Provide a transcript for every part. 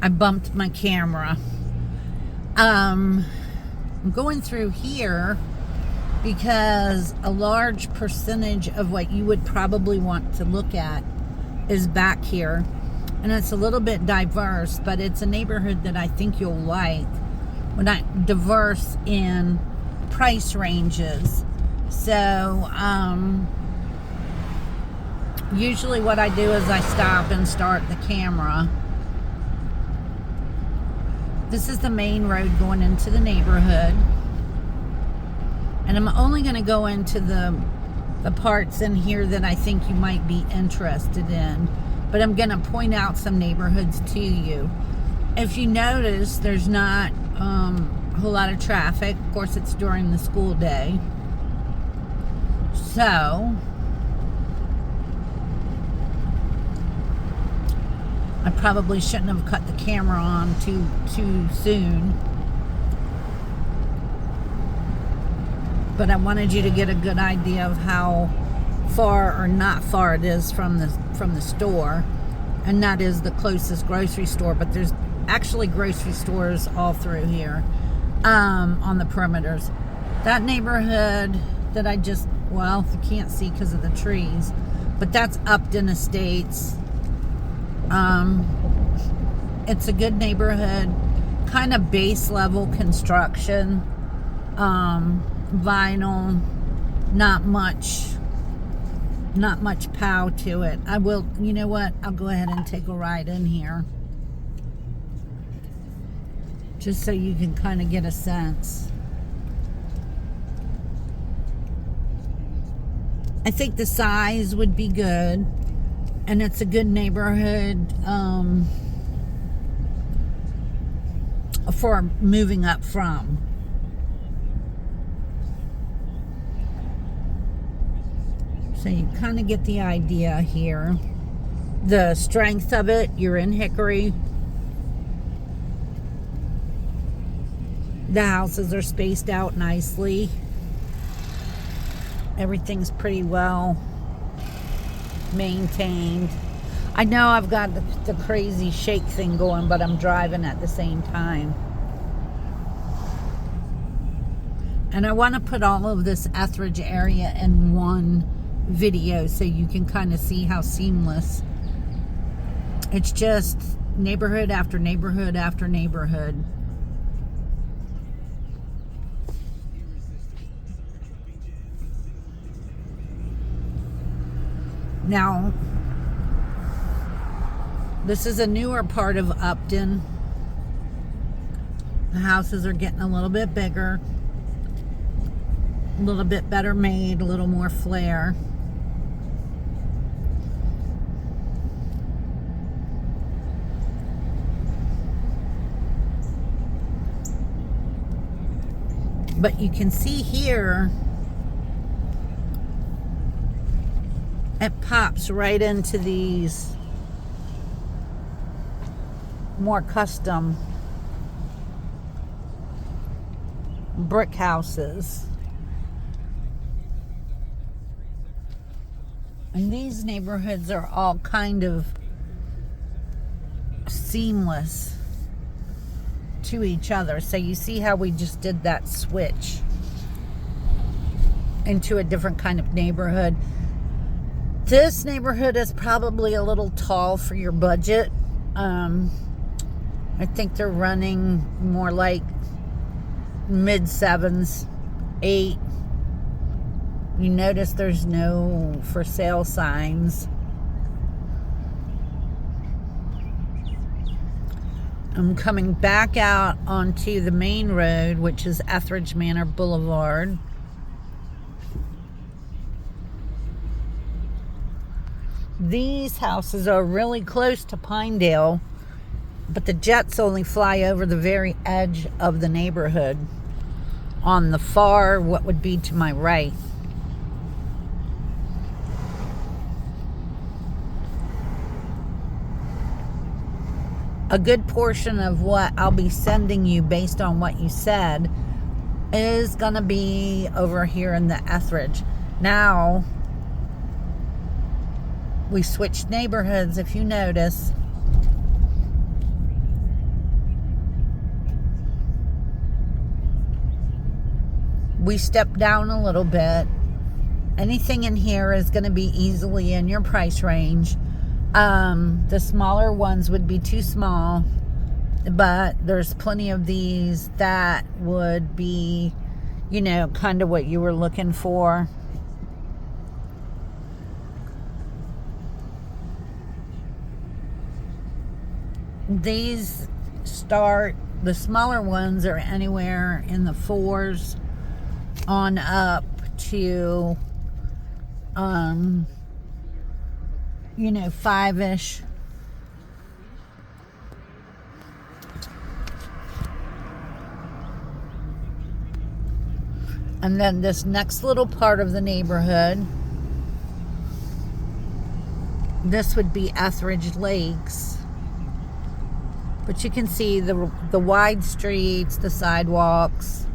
I bumped my camera. I'm going through here because a large percentage of what you would probably want to look at is back here. And it's a little bit diverse, but it's a neighborhood that I think you'll like. Well, not diverse in price ranges. So, usually what I do is I stop and start the camera. This is the main road going into the neighborhood. And I'm only going to go into the parts in here that I think you might be interested in. But I'm going to point out some neighborhoods to you. If you notice, there's not a whole lot of traffic. Of course, it's during the school day. So, I probably shouldn't have cut the camera on too soon. But I wanted you to get a good idea of how far or not far it is from the store. And that is the closest grocery store. But there's actually grocery stores all through here on the perimeters. That neighborhood that I just, well, you can't see because of the trees, but that's Upton Estates. It's a good neighborhood, kind of base level construction, vinyl, not much pow to it. I will, you know what, I'll go ahead and take a ride in here just so you can kind of get a sense. I think the size would be good, and it's a good neighborhood for moving up from. So you kind of get the idea here. The strength of it, you're in Hickory. The houses are spaced out nicely. Everything's pretty well maintained. I know I've got the crazy shake thing going, but I'm driving at the same time. And I want to put all of this Etheridge area in one video so you can kind of see how seamless. It's just neighborhood after neighborhood after neighborhood. Now, this is a newer part of Upton. The houses are getting a little bit bigger, a little bit better made, a little more flair. But you can see here, it pops right into these more custom brick houses. And these neighborhoods are all kind of seamless to each other. So you see how we just did that switch into a different kind of neighborhood. This neighborhood is probably a little tall for your budget. I think they're running more like mid-7s, 8. You notice there's no for sale signs. I'm coming back out onto the main road, which is Etheridge Manor Boulevard. These houses are really close to Pinedale, but the jets only fly over the very edge of the neighborhood on the far, what would be to my right. A good portion of what I'll be sending you based on what you said is going to be over here in the Etheridge. Now, we switched neighborhoods, if you notice. we step down a little bit. Anything in here is going to be easily in your price range. The smaller ones would be too small, but there's plenty of these that would be, you know, kind of what you were looking for. These start, the smaller ones are anywhere in the 4s on up to, you know, 5-ish. And then this next little part of the neighborhood, this would be Etheridge Lakes. But you can see the wide streets, the sidewalks.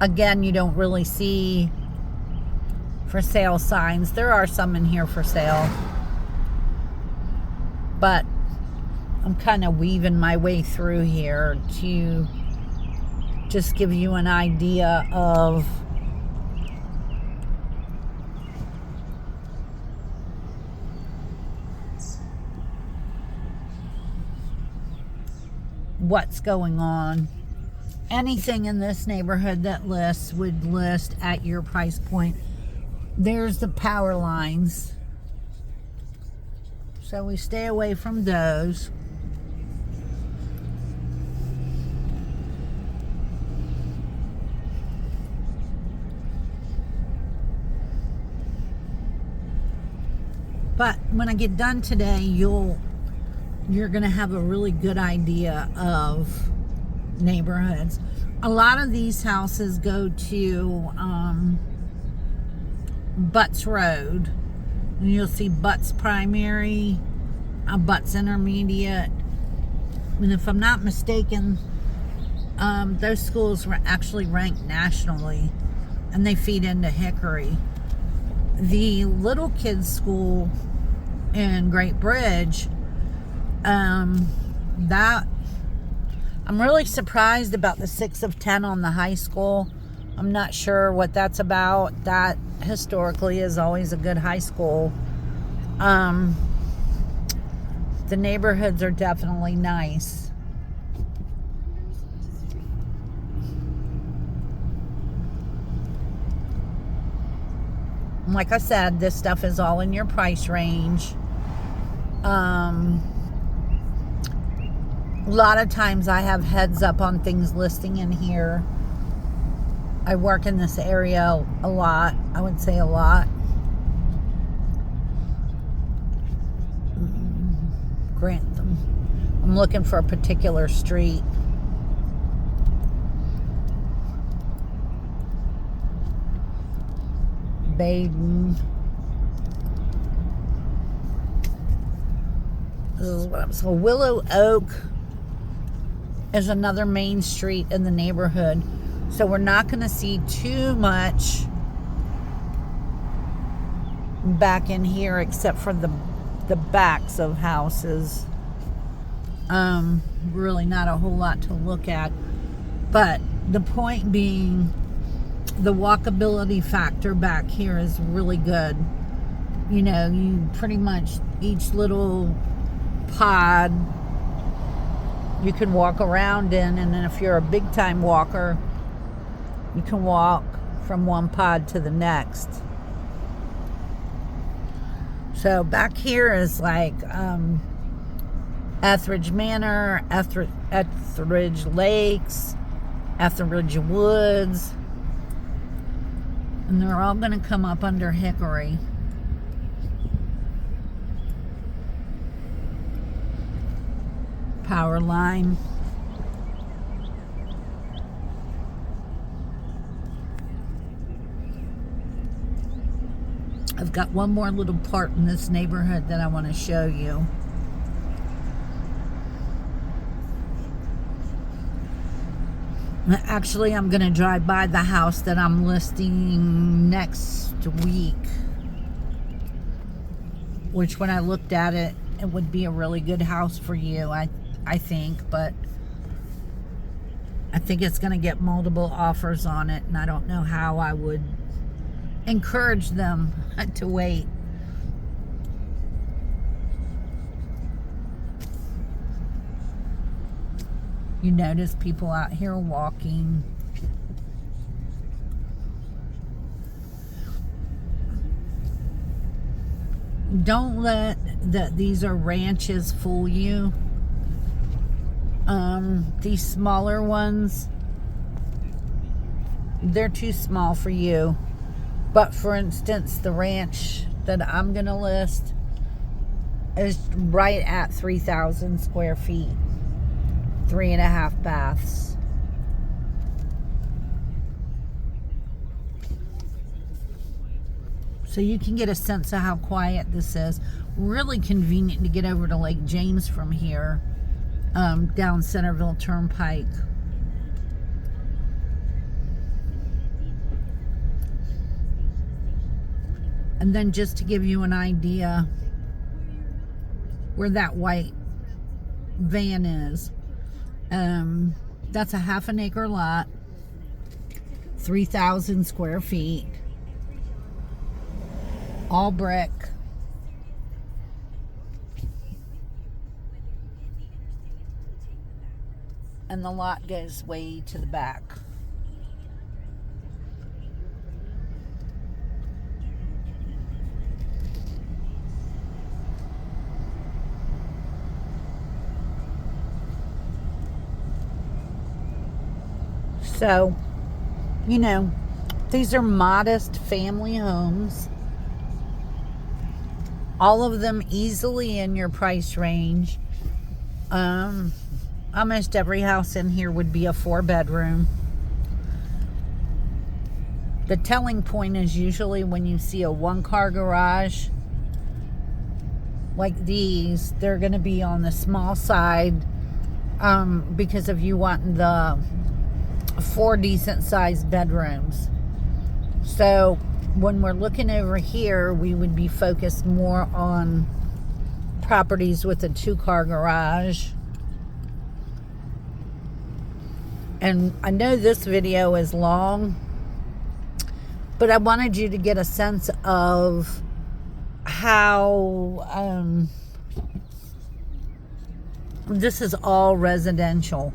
Again, you don't really see for sale signs. There are some in here for sale, but I'm kind of weaving my way through here to just give you an idea of what's going on. Anything in this neighborhood that lists would list at your price point. There's the power lines, so we stay away from those. But when I get done today, you're gonna have a really good idea of neighborhoods. A lot of these houses go to Butts Road, and you'll see Butts Primary, Butts Intermediate, and if I'm not mistaken, those schools were actually ranked nationally, and they feed into Hickory. The little kids school in Great Bridge, that I'm really surprised about the 6 of 10 on the high school. I'm not sure what that's about. That historically is always a good high school. The neighborhoods are definitely nice. Like I said, this stuff is all in your price range. A lot of times I have heads up on things listing in here. I work in this area a lot. I would say a lot. Grantham. I'm looking for a particular street. Baden. This is what I'm saying. Willow Oak is another main street in the neighborhood, so we're not going to see too much back in here except for the backs of houses. Really not a whole lot to look at, but the point being, the walkability factor back here is really good. You know, you pretty much, each little pod you can walk around in, and then if you're a big time walker, you can walk from one pod to the next. So back here is like Etheridge Manor, Etheridge Lakes, Etheridge Woods, and they're all going to come up under Hickory. Power line. I've got one more little part in this neighborhood that I want to show you. Actually, I'm going to drive by the house that I'm listing next week, which when I looked at it, it would be a really good house for you, I think, but I think it's going to get multiple offers on it, and I don't know how I would encourage them to wait. You notice people out here walking. Don't let these are ranches fool you. These smaller ones, they're too small for you. But for instance, the ranch that I'm going to list is right at 3,000 square feet. 3.5 baths. So you can get a sense of how quiet this is. Really convenient to get over to Lake James from here, down Centerville Turnpike. And then just to give you an idea where that white van is, that's a 1/2 acre lot, 3,000 square feet, all brick. And the lot goes way to the back. So, you know, these are modest family homes. All of them easily in your price range. Almost every house in here would be a 4-bedroom. The telling point is usually when you see a 1-car garage like these, they're going to be on the small side, because of you wanting the 4 decent sized bedrooms. So when we're looking over here, we would be focused more on properties with a 2-car garage. And I know this video is long, but I wanted you to get a sense of how this is all residential.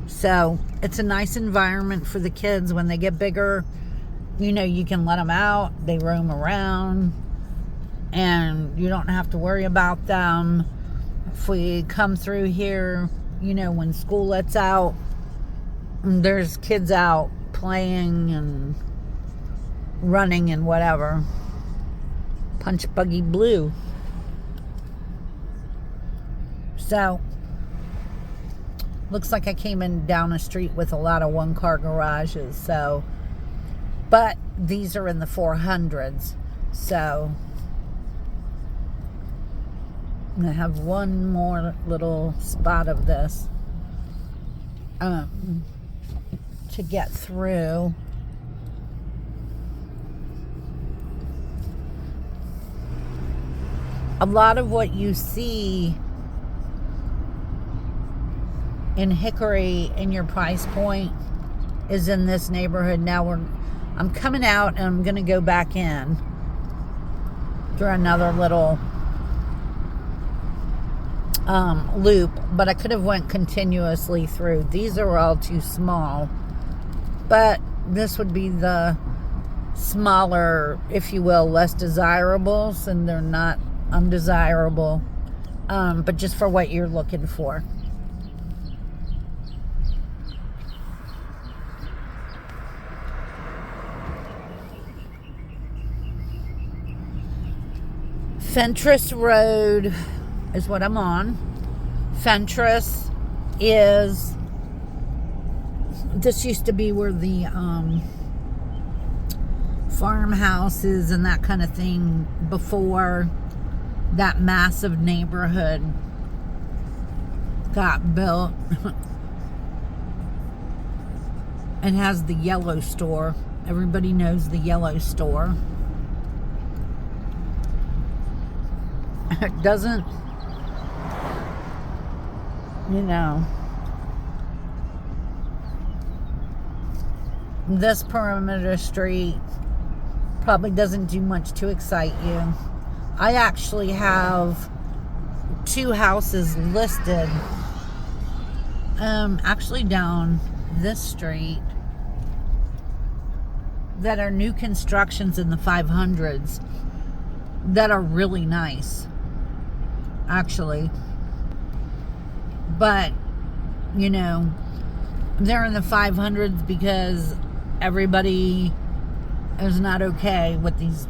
So it's a nice environment for the kids. When they get bigger, you know, you can let them out, they roam around, and you don't have to worry about them. If we come through here, you know, when school lets out, there's kids out playing and running and whatever. Punch Buggy Blue. So looks like I came in down a street with a lot of 1-car garages. So, but these are in the 400s. So I'm going to have one more little spot of this to get through. A lot of what you see in Hickory in your price point is in this neighborhood. Now I'm coming out and I'm going to go back in through another little loop, but I could have went continuously through. These are all too small, but this would be the smaller, if you will, less desirables, and they're not undesirable, but just for what you're looking for. Fentress Road is what I'm on. Fentress is, this used to be where the farmhouses and that kind of thing before that massive neighborhood got built. And has the yellow store. Everybody knows the yellow store. It doesn't, you know, this perimeter street probably doesn't do much to excite you. I actually have 2 houses listed actually down this street that are new constructions in the 500s that are really nice, actually. But, you know, they're in the 500s because everybody is not okay with these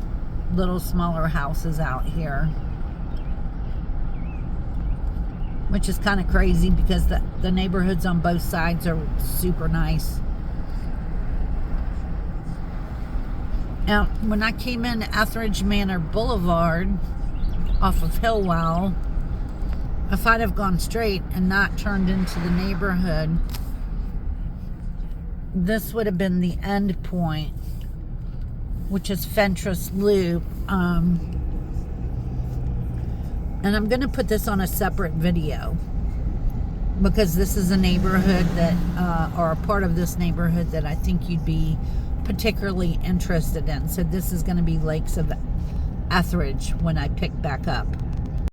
little smaller houses out here. Which is kind of crazy because the neighborhoods on both sides are super nice. Now, when I came in Etheridge Manor Boulevard off of Hillwell, if I'd have gone straight and not turned into the neighborhood, this would have been the end point, which is Fentress Loop. And I'm going to put this on a separate video because this is a neighborhood that, or a part of this neighborhood that I think you'd be particularly interested in. So this is going to be Lakes of Etheridge when I pick back up.